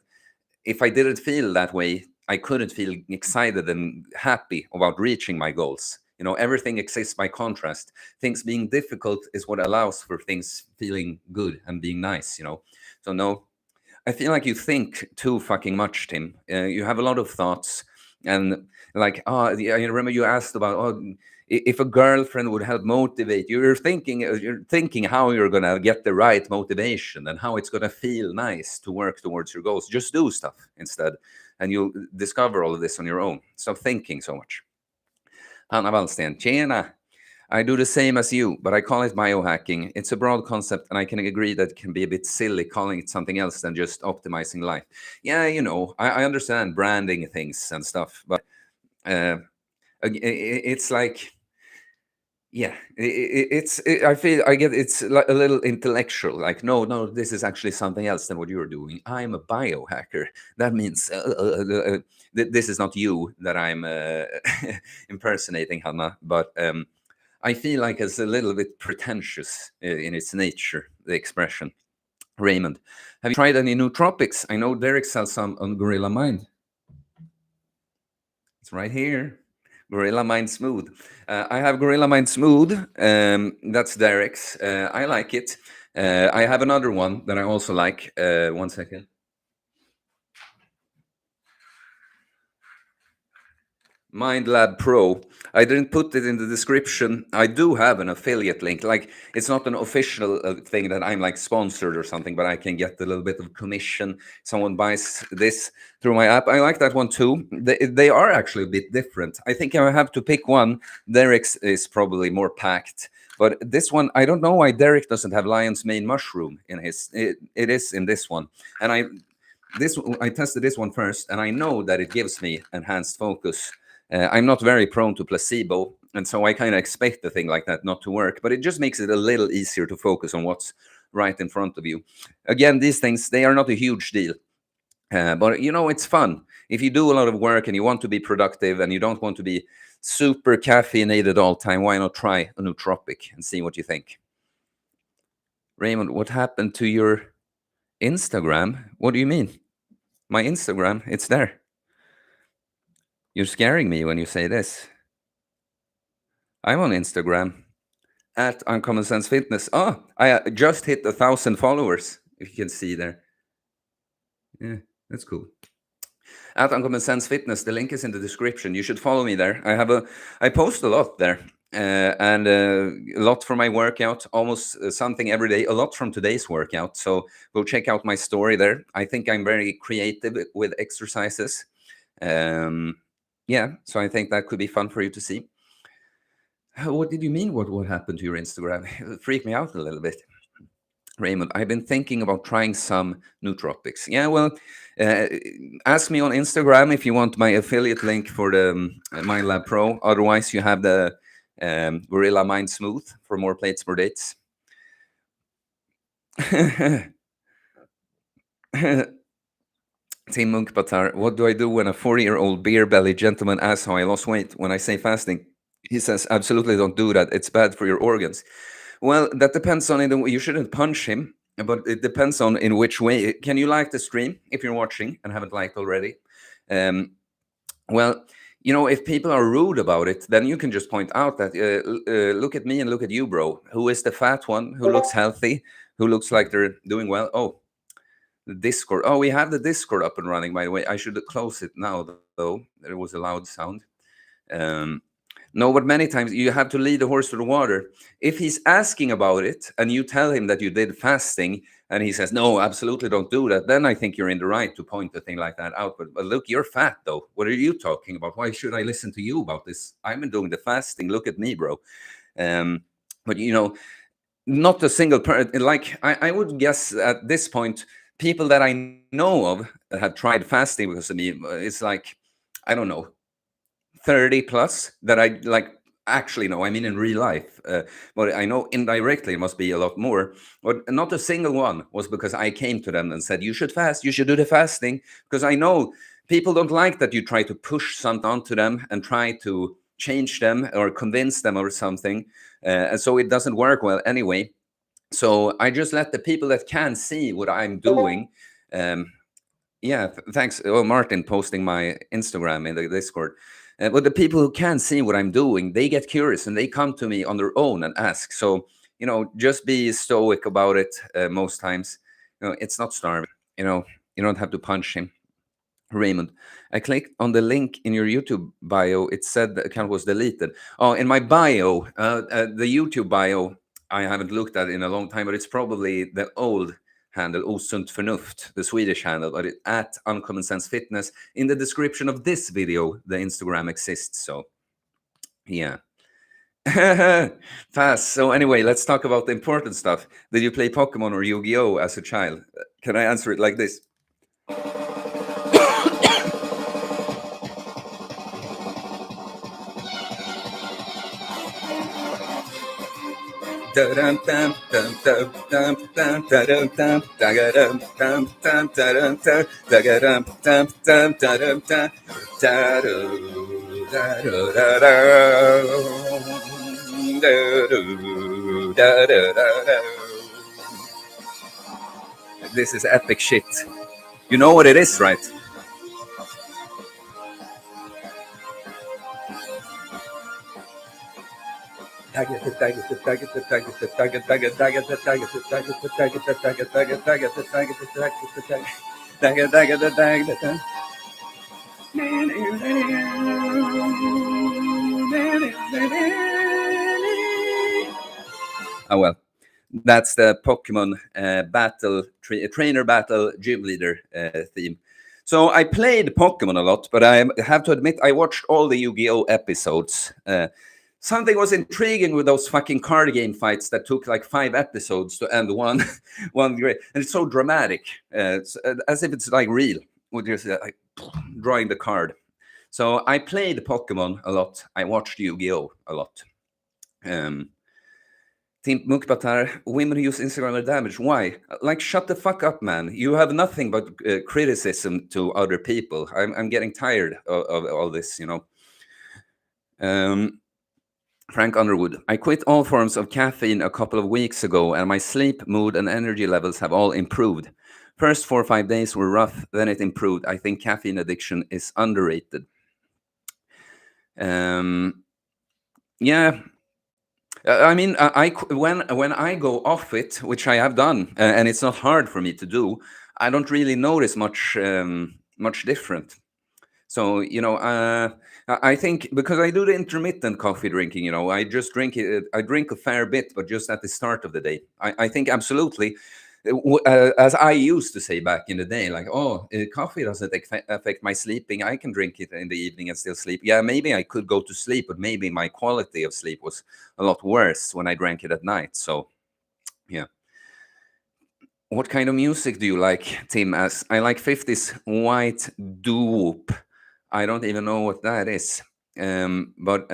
if I didn't feel that way, I couldn't feel excited and happy about reaching my goals. Everything exists by contrast. Things being difficult is what allows for things feeling good and being nice. So no, I feel like you think too fucking much, Tim. You have a lot of thoughts, and like, I remember you asked about, if a girlfriend would help motivate you. You're thinking how you're gonna get the right motivation and how it's gonna feel nice to work towards your goals. Just do stuff instead, and you'll discover all of this on your own. Stop thinking so much. Hanna Wallsten, tjena. I do the same as you, but I call it biohacking. It's a broad concept, and I can agree that it can be a bit silly calling it something else than just optimizing life. Yeah, I understand branding things and stuff, but uh, it's like, yeah, I feel I get it's like a little intellectual. Like, no, no, this is actually something else than what you're doing. I'm a biohacker. That means this is not you that I'm impersonating, Hannah. But I feel like it's a little bit pretentious in its nature. The expression. Raymond, have you tried any nootropics? I know Derek sells some on Gorilla Mind. It's right here. Gorilla Mind Smooth. I have Gorilla Mind Smooth. That's Derek's. I like it. I have another one that I also like. One second. Mind Lab Pro. I didn't put it in the description. I do have an affiliate link. Like, it's not an official thing that I'm like sponsored or something, but I can get a little bit of commission. Someone buys this through my app. I like that one too. They are actually a bit different. I think I have to pick one. Derek's is probably more packed. But this one, I don't know why Derek doesn't have lion's mane mushroom in his. It is in this one, and I tested this one first, and I know that it gives me enhanced focus. I'm not very prone to placebo, and so I kind of expect a thing like that not to work, but it just makes it a little easier to focus on what's right in front of you. Again, these things, they are not a huge deal, but it's fun. If you do a lot of work and you want to be productive and you don't want to be super caffeinated all the time, why not try a nootropic and see what you think? Raymond, what happened to your Instagram? What do you mean? My Instagram, it's there. You're scaring me when you say this. I'm on Instagram at Uncommon Sense Fitness. Oh, I just hit 1,000 followers, if you can see there. Yeah, that's cool. At Uncommon Sense Fitness, the link is in the description. You should follow me there. I post a lot there, and a lot for my workout, almost something every day, a lot from today's workout. So go check out my story there. I think I'm very creative with exercises. Yeah, so I think that could be fun for you to see. What did you mean? What happened to your Instagram? It freaked me out a little bit. Raymond, I've been thinking about trying some nootropics. Yeah, well, uh, ask me on Instagram if you want my affiliate link for the Mind Lab Pro. Otherwise, you have the Gorilla Mind Smooth for more plates, more dates. Team Munkbatar, what do I do when a 40-year-old beer belly gentleman asks how I lost weight when I say fasting? He says, absolutely don't do that. It's bad for your organs. Well, that depends on it. You shouldn't punch him, but it depends on in which way. Can you like the stream if you're watching and haven't liked already? Um, well, if people are rude about it, then you can just point out that look at me and look at you, bro. Who is the fat one? Who looks healthy? Who looks like they're doing well? Oh, the Discord. Oh, we have the Discord up and running, by the way. I should close it now, though. There was a loud sound. No, but many times you have to lead the horse to the water. If he's asking about it and you tell him that you did fasting and he says, no, absolutely don't do that, then I think you're in the right to point a thing like that out. But look, you're fat, though. What are you talking about? Why should I listen to you about this? I've been doing the fasting. Look at me, bro. But, not a single person. Like, I would guess at this point, people that I know of that have tried fasting because of me, it's like, I don't know, 30 plus that I like actually know. I mean, in real life, but I know indirectly it must be a lot more. But not a single one was because I came to them and said, you should fast, you should do the fasting. Because I know people don't like that you try to push something onto them and try to change them or convince them or something. And so it doesn't work well anyway. So I just let the people that can see what I'm doing. Yeah, thanks. Oh, Martin posting my Instagram in the Discord. But the people who can see what I'm doing, they get curious and they come to me on their own and ask. So, just be stoic about it most times. It's not starving. You don't have to punch him. Raymond, I clicked on the link in your YouTube bio. It said the account was deleted. Oh, in my bio, the YouTube bio, I haven't looked at in a long time, but it's probably the old handle, Osunt Förnuft, the Swedish handle, but at Uncommon Sense Fitness. In the description of this video, the Instagram exists. So, yeah. Pass. So anyway, let's talk about the important stuff. Did you play Pokemon or Yu-Gi-Oh as a child? Can I answer it like this? This is epic shit. You know what it is, right? Oh well, that's the Pokemon trainer battle gym leader theme. So I played Pokemon a lot, but I have to admit I watched all the Yu-Gi-Oh episodes. Something was intriguing with those fucking card game fights that took like 5 episodes to end one one great, and it's so dramatic, as if it's like real, with just like drawing the card. So I played Pokemon a lot. I watched Yu-Gi-Oh a lot. Team Mukbatar, women who use Instagram are damaged. Why? Like, shut the fuck up, man. You have nothing but criticism to other people. I'm getting tired of all this, you know. Frank Underwood, I quit all forms of caffeine a couple of weeks ago, and my sleep, mood, and energy levels have all improved. First 4 or 5 days were rough, then it improved. I think caffeine addiction is underrated. Yeah. I mean, when I go off it, which I have done, and it's not hard for me to do, I don't really notice much different. So you know, I think because I do the intermittent coffee drinking, you know, I just drink it. I drink a fair bit, but just at the start of the day. I think absolutely, as I used to say back in the day, like, oh, coffee doesn't affect my sleeping. I can drink it in the evening and still sleep. Yeah, maybe I could go to sleep, but maybe my quality of sleep was a lot worse when I drank it at night. So, yeah. What kind of music do you like, Tim? As I like 50s white doo-wop. I don't even know what that is. But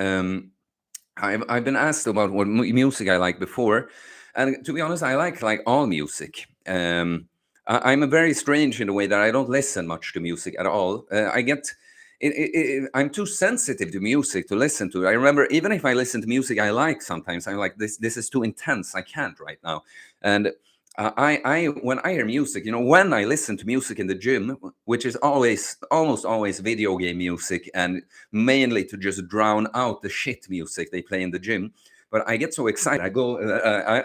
I've been asked about what music I like before, and to be honest, I like all music. I'm a very strange in the way that I don't listen much to music at all. I get. I'm too sensitive to music to listen to. I remember even if I listen to music I like, sometimes I'm like, this is too intense. I can't right now. And when I hear music, you know, when I listen to music in the gym, which is almost always video game music, and mainly to just drown out the shit music they play in the gym. But I get so excited, I go,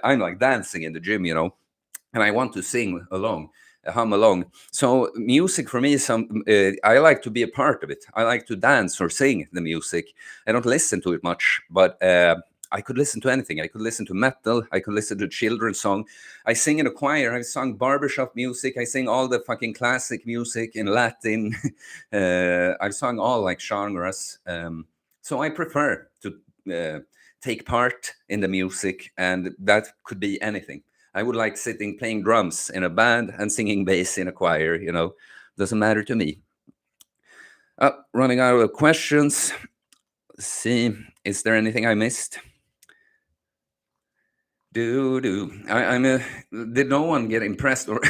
I'm like dancing in the gym, you know, and I want to sing along, hum along. So music for me is I like to be a part of it. I like to dance or sing the music. I don't listen to it much, but I could listen to anything. I could listen to metal. I could listen to children's song. I sing in a choir. I've sung barbershop music. I sing all the fucking classic music in Latin. I've sung all like genres. So I prefer to take part in the music, and that could be anything. I would like sitting playing drums in a band and singing bass in a choir. You know, doesn't matter to me. Running out of questions. Let's see, is there anything I missed? Did no one get impressed or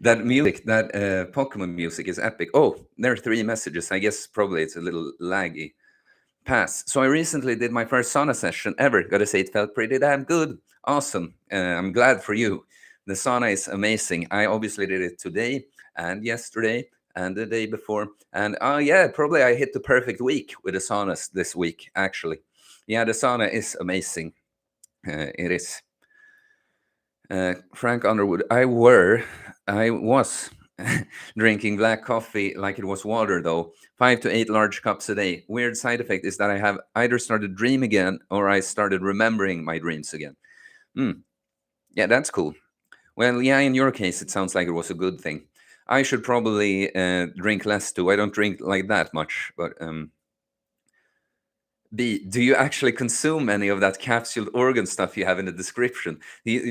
that music, that Pokemon music is epic? Oh, there are 3 messages. I guess probably it's a little laggy. Pass. So I recently did my first sauna session ever. Gotta say, it felt pretty damn good. Awesome. I'm glad for you. The sauna is amazing. I obviously did it today and yesterday and the day before. And yeah, probably I hit the perfect week with the saunas this week, actually. Yeah, the sauna is amazing. It is. Frank Underwood, I was drinking black coffee like it was water, though. 5 to 8 large cups a day. Weird side effect is that I have either started dream again or I started remembering my dreams again. Yeah, that's cool. Well, yeah, in your case, it sounds like it was a good thing. I should probably drink less too. I don't drink like that much, but B, do you actually consume any of that capsuled organ stuff you have in the description?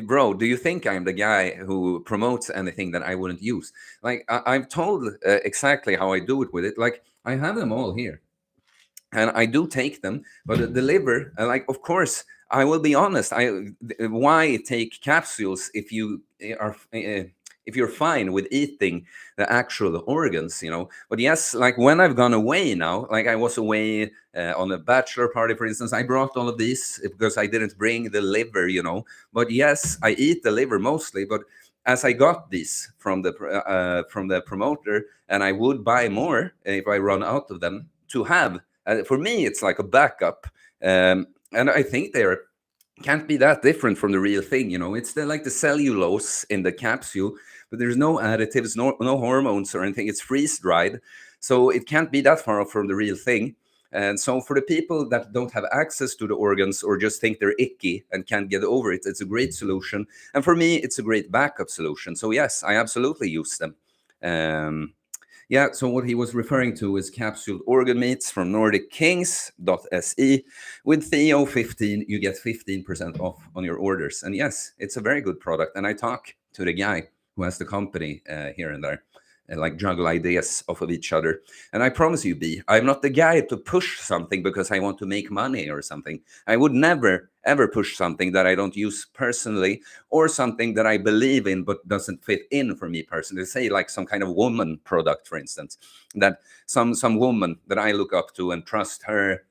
Bro, do you think I'm the guy who promotes anything that I wouldn't use? Like, I've told exactly how I do it with it. Like, I have them all here and I do take them, but the liver, like, of course, I will be honest. Why take capsules if you're fine with eating the actual organs, But yes, like when I've gone away now, like I was away on a bachelor party, for instance, I brought all of these because I didn't bring the liver. But yes, I eat the liver mostly, but as I got these from the promoter, and I would buy more if I run out of them to have. For me, it's like a backup, and I think they can't be that different from the real thing. It's like the cellulose in the capsule, but there's no additives, no hormones or anything. It's freeze dried, so it can't be that far off from the real thing. And so for the people that don't have access to the organs or just think they're icky and can't get over it, it's a great solution. And for me, it's a great backup solution. So yes, I absolutely use them. Yeah, so what he was referring to is capsuled organ meats from NordicKings.se. With Theo15, you get 15% off on your orders. And yes, it's a very good product. And I talk to the guy who has the company here and there, and like juggle ideas off of each other. And I promise you, B, I'm not the guy to push something because I want to make money or something. I would never, ever push something that I don't use personally or something that I believe in but doesn't fit in for me personally. Say like some kind of woman product, for instance, that some woman that I look up to and trust her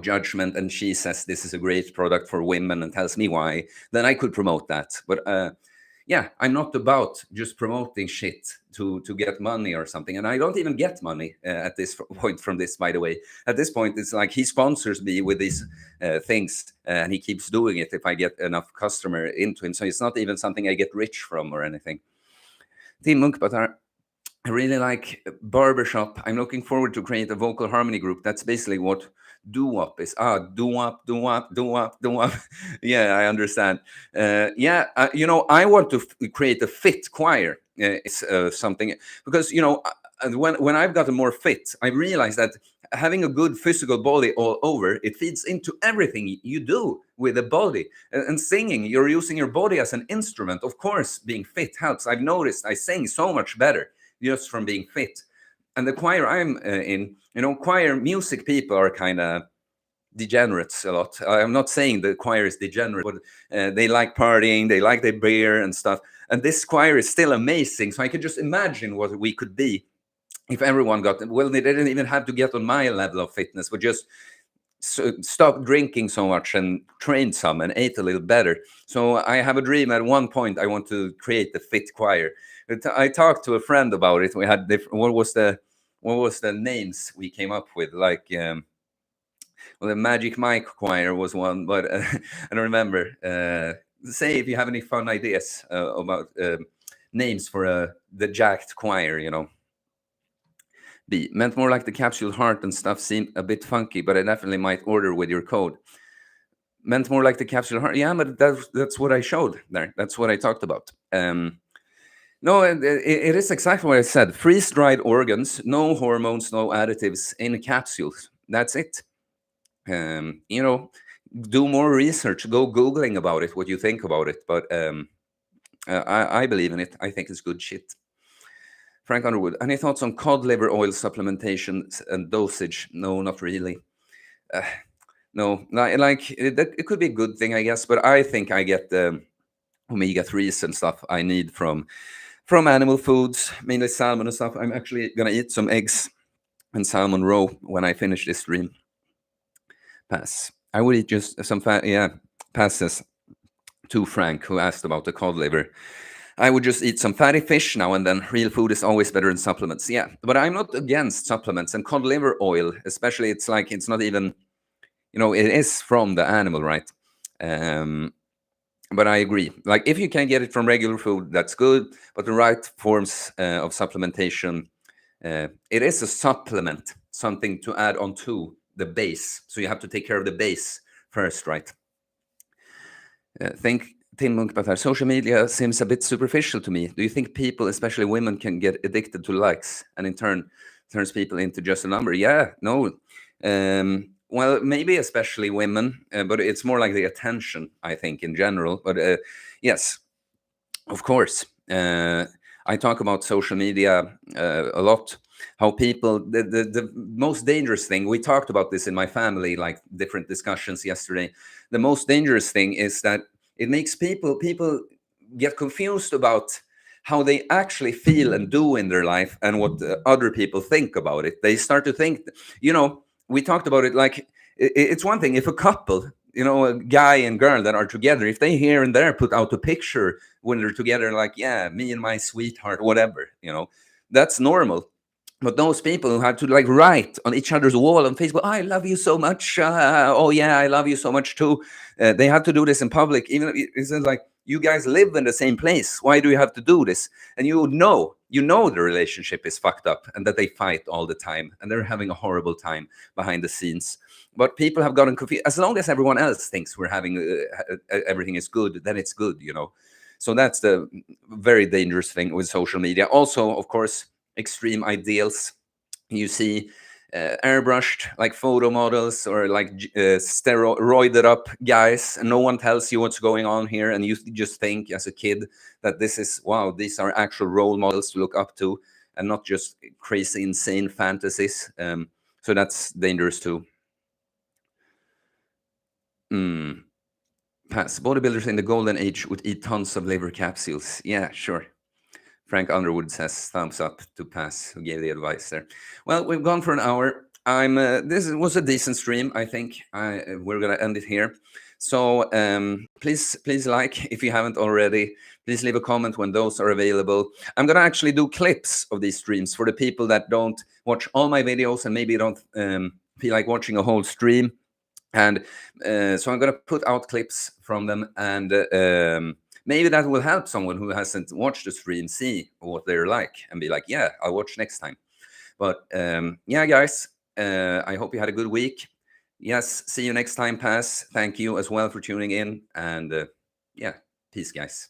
judgment, and she says this is a great product for women and tells me why, then I could promote that. But yeah, I'm not about just promoting shit to get money or something. And I don't even get money at this point from this, by the way. At this point, it's like he sponsors me with these things and he keeps doing it if I get enough customer into him. So it's not even something I get rich from or anything. Team Munk, but I really like barbershop. I'm looking forward to create a vocal harmony group. That's basically what doo-wop is. Doo-wop, doo-wop, doo-wop, doo-wop. Yeah, I understand. Yeah, I want to create a fit choir. It's something because when I've gotten more fit, I realized that having a good physical body all over, it feeds into everything you do with the body. And singing, you're using your body as an instrument. Of course, being fit helps. I've noticed I sing so much better just from being fit. And the choir I'm in, choir music people are kind of degenerates a lot. I'm not saying the choir is degenerate, but they like partying, they like their beer and stuff. And this choir is still amazing. So I can just imagine what we could be if everyone got, well, they didn't even have to get on my level of fitness, but just stopped drinking so much and trained some and ate a little better. So I have a dream at one point I want to create the fit choir. I talked to a friend about it. We had different, what was the names we came up with? Like, well, the Magic Mike choir was one, but I don't remember. Say if you have any fun ideas about names for the jacked choir, B, meant more like the capsule heart and stuff seemed a bit funky, but I definitely might order with your code. Meant more like the capsule heart. Yeah, but that's what I showed there. That's what I talked about. No, it is exactly what I said. Freeze-dried organs, no hormones, no additives in capsules. That's it. Do more research. Go Googling about it, what you think about it. But I believe in it. I think it's good shit. Frank Underwood, any thoughts on cod liver oil supplementation and dosage? No, not really. No, like it could be a good thing, I guess. But I think I get the omega-3s and stuff I need from animal foods, mainly salmon and stuff. I'm actually gonna eat some eggs and salmon raw when I finish this stream. Pass. I would eat just some fat. Yeah, passes to Frank, who asked about the cod liver. I would just eat some fatty fish now and then. Real food is always better than supplements. Yeah, but I'm not against supplements and cod liver oil, especially. It's like it's not even, it is from the animal, right? But I agree. Like if you can get it from regular food, that's good. But the right forms of supplementation, it is a supplement, something to add on to the base. So you have to take care of the base first, right? Think Tin Munk, but social media seems a bit superficial to me. Do you think people, especially women, can get addicted to likes and in turn turns people into just a number? Yeah, no. well, maybe especially women, but it's more like the attention, I think, in general. But yes, of course. I talk about social media a lot. How people, the most dangerous thing, we talked about this in my family, like different discussions yesterday. The most dangerous thing is that it makes people get confused about how they actually feel and do in their life and what other people think about it. They start to think, we talked about it like it's one thing if a couple, a guy and girl that are together, if they here and there put out a picture when they're together, like, yeah, me and my sweetheart, whatever, that's normal. But those people who had to like write on each other's wall on Facebook, I love you so much. Oh yeah, I love you so much too. They had to do this in public, even if it's like you guys live in the same place. Why do you have to do this? And you know the relationship is fucked up and that they fight all the time and they're having a horrible time behind the scenes. But people have gotten confused. As long as everyone else thinks we're having everything is good, then it's good. So that's the very dangerous thing with social media. Also, of course, extreme ideals. You see airbrushed like photo models or like steroided up guys, and no one tells you what's going on here, and you just think as a kid that this is, wow, these are actual role models to look up to and not just crazy insane fantasies. So that's dangerous too. Pass. Bodybuilders in the golden age would eat tons of liver capsules. Yeah, sure. Frank Underwood says thumbs up to pass, who gave the advice there. Well, we've gone for an hour. This was a decent stream. I think we're gonna end it here. So please like if you haven't already. Please leave a comment when those are available. I'm gonna actually do clips of these streams for the people that don't watch all my videos and maybe don't feel like watching a whole stream. And so I'm going to put out clips from them, and maybe that will help someone who hasn't watched the stream see what they're like and be like, yeah, I'll watch next time. But yeah, guys, I hope you had a good week. Yes, see you next time, Pass. Thank you as well for tuning in. And yeah, peace, guys.